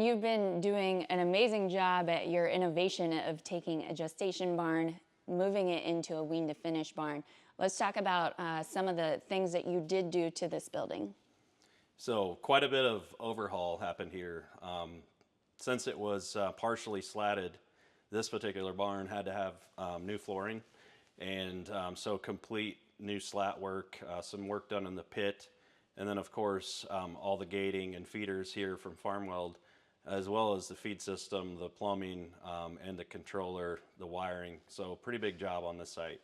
you've been doing an amazing job at your innovation of taking a gestation barn, moving it into a wean to finish barn. Let's talk about some of the things that you did do to this building. So quite a bit of overhaul happened here. Since it was partially slatted, this particular barn had to have new flooring, and so complete new slat work, some work done in the pit, and then of course all the gating and feeders here from Farmweld, as well as the feed system, the plumbing, and the controller, the wiring. So pretty big job on this site.